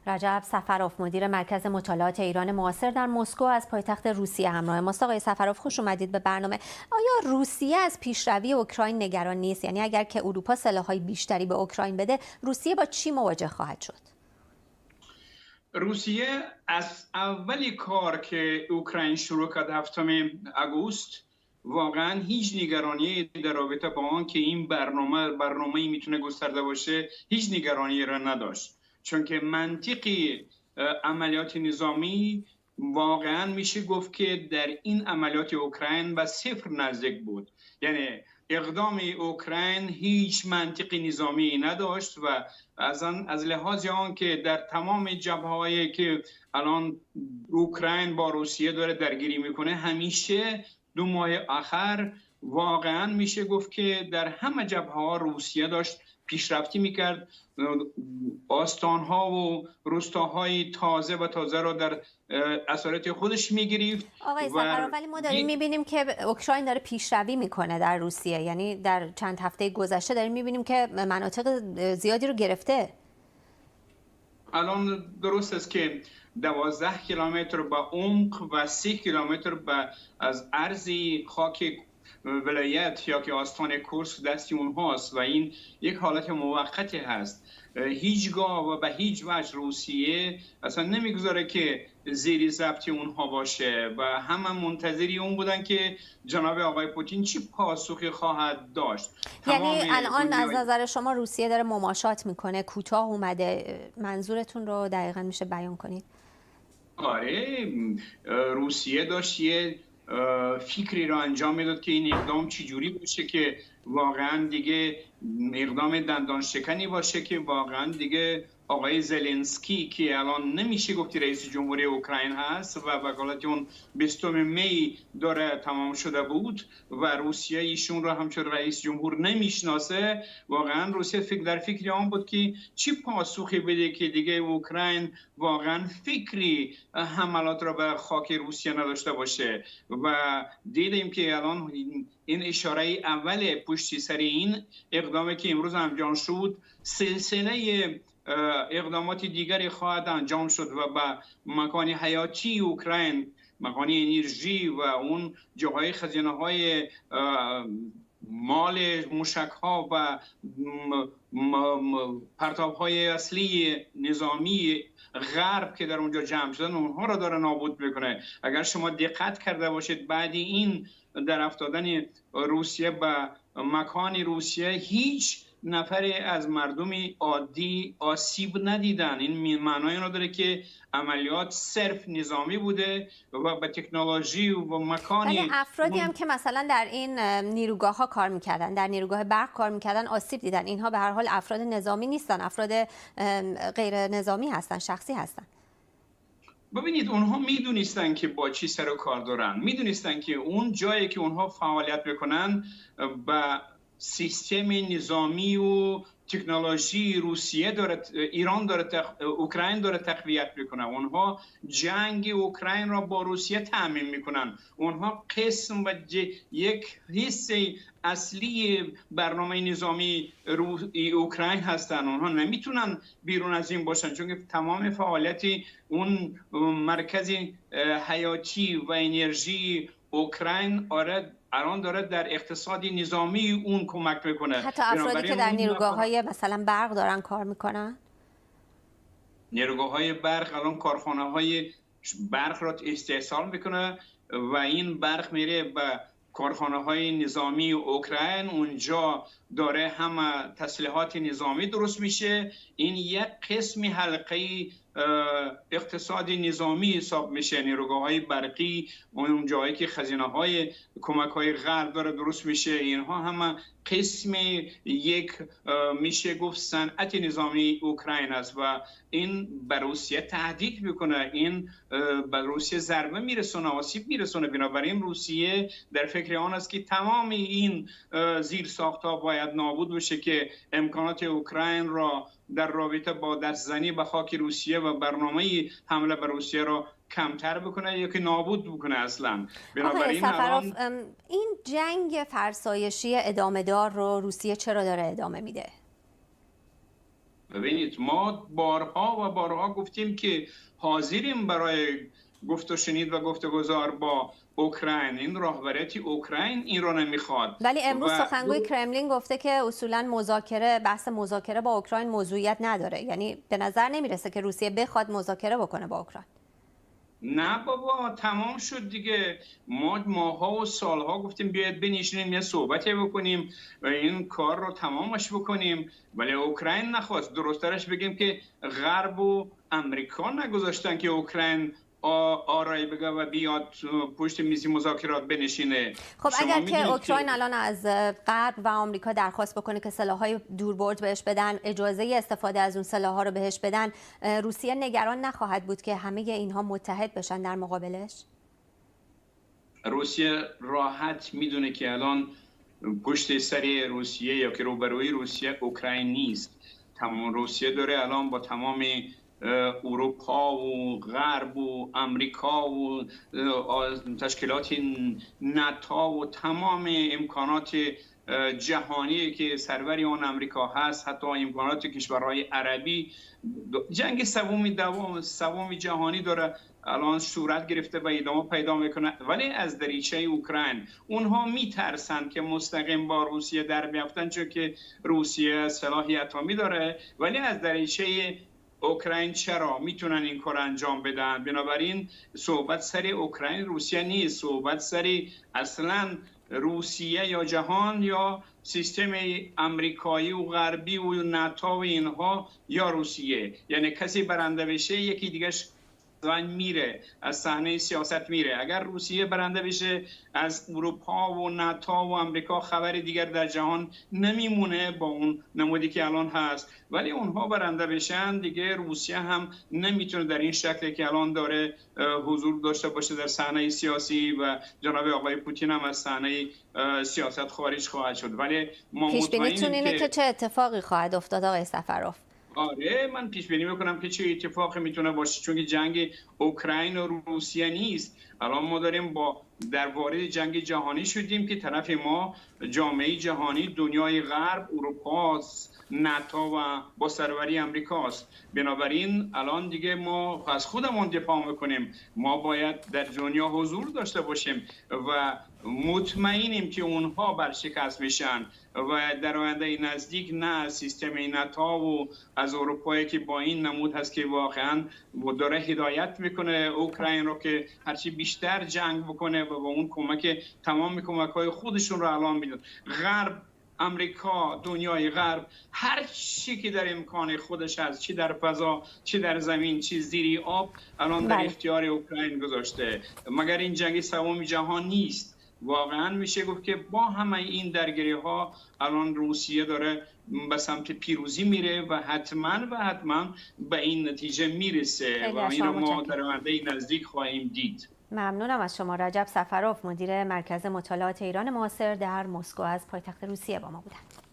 رجب سفروف، مدیر مرکز مطالعات ایران معاصر در مسکو از پایتخت روسیه همراه ماست. آقای سفروف، خوش اومدید به برنامه. آیا روسیه از پیشروی اوکراین نگران نیست؟ یعنی اگر که اروپا سلاح‌های بیشتری به اوکراین بده، روسیه با چی مواجه خواهد شد؟ روسیه از اولی کار که اوکراین شروع کرد 7 آگوست واقعا هیچ نگرانی در رابطه با آن که این برنامه‌ای میتونه گسترده باشه هیچ نگرانی را نداشت، چون که منطقی عملیات نظامی واقعا میشه گفت که در این عملیات اوکراین به صفر نزدیک بود. یعنی اقدام اوکراین هیچ منطقی نظامی نداشت و از لحاظ آن که در تمام جبهه‌هایی که الان اوکراین با روسیه داره درگیری میکنه، همیشه 2 ماه آخر واقعا میشه گفت که در همه جبهه‌ها روسیه داشت پیشرفتی میکرد، آستانها و روستاهای تازه را در اثرات خودش میگرفت. آقای سفروف، ولی ما داریم میبینیم که اوکراین داره پیشروی میکنه در روسیه، یعنی در چند هفته گذشته داریم میبینیم که مناطق زیادی رو گرفته. الان درست است که 12 کیلومتر به عمق و 3 کیلومتر از عرض خاک ولایت یا که آستان کورسک دست اونهاست و این یک حالت موقتی هست. هیچگاه و به هیچ وجه روسیه اصلا نمیگذاره که زیر ضبط اونها باشه و همه منتظری اون بودن که جناب آقای پوتین چی پاسخی خواهد داشت. یعنی الان از نظر شما روسیه داره مماشات میکنه، کوتاه اومده، منظورتون رو دقیقا میشه بیان کنید؟ آره، روسیه داشت یه فکری را انجام میداد که این اقدام چجوری باشه که واقعا دیگه اقدام دندان شکنی باشه که واقعا دیگه آقای زلنسکی که الان نمیشه گفتی رئیس جمهوری اوکراین هست و وکالت اون 20 می داره تمام شده بود و روسیه ایشون را همچون رئیس جمهور نمیشناسه، واقعا روسیه در فکر آن بود که چی پاسخی بده که دیگه اوکراین واقعا فکری حملات را به خاک روسیه نداشته باشه. و دیدیم که الان این اشاره اول پشت سر این اقدامی که امروز انجام شد، سلسله اقدامات دیگری خواهد انجام شد و به مکان حیاتی اوکراین، مکان انرژی و اون جاهای خزینه های مال موشک ها و پرتاب های اصلی نظامی غرب که در اونجا جمع شدن اونها را داره نابود میکنه. اگر شما دقت کرده باشید بعد این در افتادن روسیه به مکان روسیه هیچ نفری از مردم عادی آسیب ندیدن. این معنای را داره که عملیات صرف نظامی بوده و با تکنولوژی و مکانی. ولی افرادی هم که مثلا در این نیروگاه ها کار میکردن، در نیروگاه برق کار میکردن، آسیب دیدن. اینها به هر حال افراد نظامی نیستن، افراد غیر نظامی هستن، شخصی هستن. ببینید اونها میدونستن که با چی سر و کار دارن، میدونستن که اون جایی که اونها فعالیت میکنن با سیستم نظامی و تکنولوژی روسیه داره، ایران داره، اوکراین داره تقویت میکنه. اونها جنگ اوکراین را با روسیه تامین میکنن. اونها قسم و یک حصه اصلی برنامه نظامی اوکراین هستن. اونها نمیتونن بیرون از این باشن، چون که تمام فعالیت اون مرکز حیاتی و انرژی اوکراین الان داره در اقتصاد نظامی اون کمک میکنه. حتی افرادی که در نیروگاه‌های مثلا برق دارن کار میکنن، نیروگاه‌های برق الان کارخانه‌های برق را استحصال میکنه و این برق میره به کارخانه‌های نظامی اوکراین، اونجا داره همه تسلیحات نظامی درست میشه. این یک قسمی حلقه اقتصاد نظامی حساب میشه. نیروگاه‌های برقی، اون جایی که خزینه‌های کمک‌های غرب داره درست میشه، اینها همه قسم یک میشه گفت صنعت نظامی اوکراین است و این بر روسیه تهدید میکنه، این بر روسیه ضربه میرسونه، آسیب میرسونه. بنابراین روسیه در فکر آن است که تمام این زیر ساخت‌ها باید نابود بشه که امکانات اوکراین را در رابطه با دستزنی به خاک روسیه و برنامه حمله بر روسیه را کمتر بکنه یا که نابود بکنه اصلا. بنابراین سفروف، این جنگ فرسایشی ادامه دار رو روسیه چرا داره ادامه میده؟ ببینید ما بارها و بارها گفتیم که حاضریم برای گفت و شنید و گفت و گذار با اوکراین. این راهبریت اوکراین این رو نمیخواد. ولی امروز سخنگوی کرملین گفته که اصولا بحث مذاکره با اوکراین موضوعیت نداره. یعنی به نظر نمیرسه که روسیه بخواد مذاکره بکنه با اوکراین. نه بابا، تمام شد دیگه. ما ماها و سالها گفتیم بیاید بنشینیم یه صحبتی بکنیم و این کار رو تمامش بکنیم، ولی اوکراین نخواست. درسترش بگیم که غرب و امریکا نگذاشتن که اوکراین آرای بگه و بیاد پشت میز مذاکرات بنشینه. خب اگر که اوکراین الان از غرب و آمریکا درخواست بکنه که سلاح‌های دوربرد بهش بدن، اجازه استفاده از اون سلاح‌ها رو بهش بدن، روسیه نگران نخواهد بود که همه اینها متحد بشن در مقابلش؟ روسیه راحت میدونه که الان پشت سر روسیه یا که روبروی روسیه اوکراین نیست. تمام روسیه داره الان با تمام اروپا و غرب و امریکا و تشکیلات ناتو و تمام امکانات جهانی که سروری آن امریکا هست، حتی امکانات کشورهای عربی، جنگ سوم جهانی داره الان صورت گرفته و ادامه پیدا میکنه. ولی از دریچه اوکراین اونها میترسن که مستقیم با روسیه در بیافتن، چون که روسیه سلاح اتمی داره. ولی از دریچه اوکراین چرا میتونن این کار انجام بدن؟ بنابراین صحبت سر اوکراین روسیه نیست، صحبت سر اصلا روسیه یا جهان یا سیستم امریکایی و غربی و ناتو و اینها یا روسیه. یعنی کسی برنده بشه یکی دیگهش میره از صحنه سیاست میره. اگر روسیه برنده بشه از اروپا و ناتو و امریکا خبری دیگر در جهان نمیمونه با اون نمودی که الان هست. ولی اونها برنده بشن دیگه روسیه هم نمیتونه در این شکلی که الان داره حضور داشته باشه در صحنه سیاسی و جناب آقای پوتین هم از صحنه سیاست خارج خواهد شد. ولی ما پیش بینیتون اینه که چه اتفاقی خواهد افتاد آقای سفروف؟ آره، من پیش بینی میکنم که چه اتفاقی میتونه باشه، چون که جنگ اوکراین و روسیه نیست. الان ما داریم در وارد جنگ جهانی شدیم که طرف ما جامعه جهانی، دنیای غرب، اروپا، ناتو و با سروری امریکاست. بنابراین الان دیگه ما از خودمون دفاع میکنیم. ما باید در دنیا حضور داشته باشیم و مطمئنیم که اونها برشکست میشن و در آینده نزدیک نه سیستم ناتو و از اروپایی که با این نمود هست که واقعا داره هدایت میکنه اوکراین رو که هرچی بیشتر جنگ بکنه و با اون تمام کمک‌های خودشون رو الان میدن. غرب، امریکا، دنیای غرب، هر چی که در امکان خودش هست، چی در فضا، چی در زمین، چی زیری آب، الان در اختیار اوکراین گذاشته. مگر این جنگ سوم جهان نیست. واقعا میشه گفت که با همه این درگیری‌ها الان روسیه داره به سمت پیروزی میره و حتما به این نتیجه میرسه و این رو ما در آینده نزدیک خواهیم دید. ممنونم از شما. رجب سفروف، مدیر مرکز مطالعات ایران معاصر در مسکو از پایتخت روسیه با ما بودند.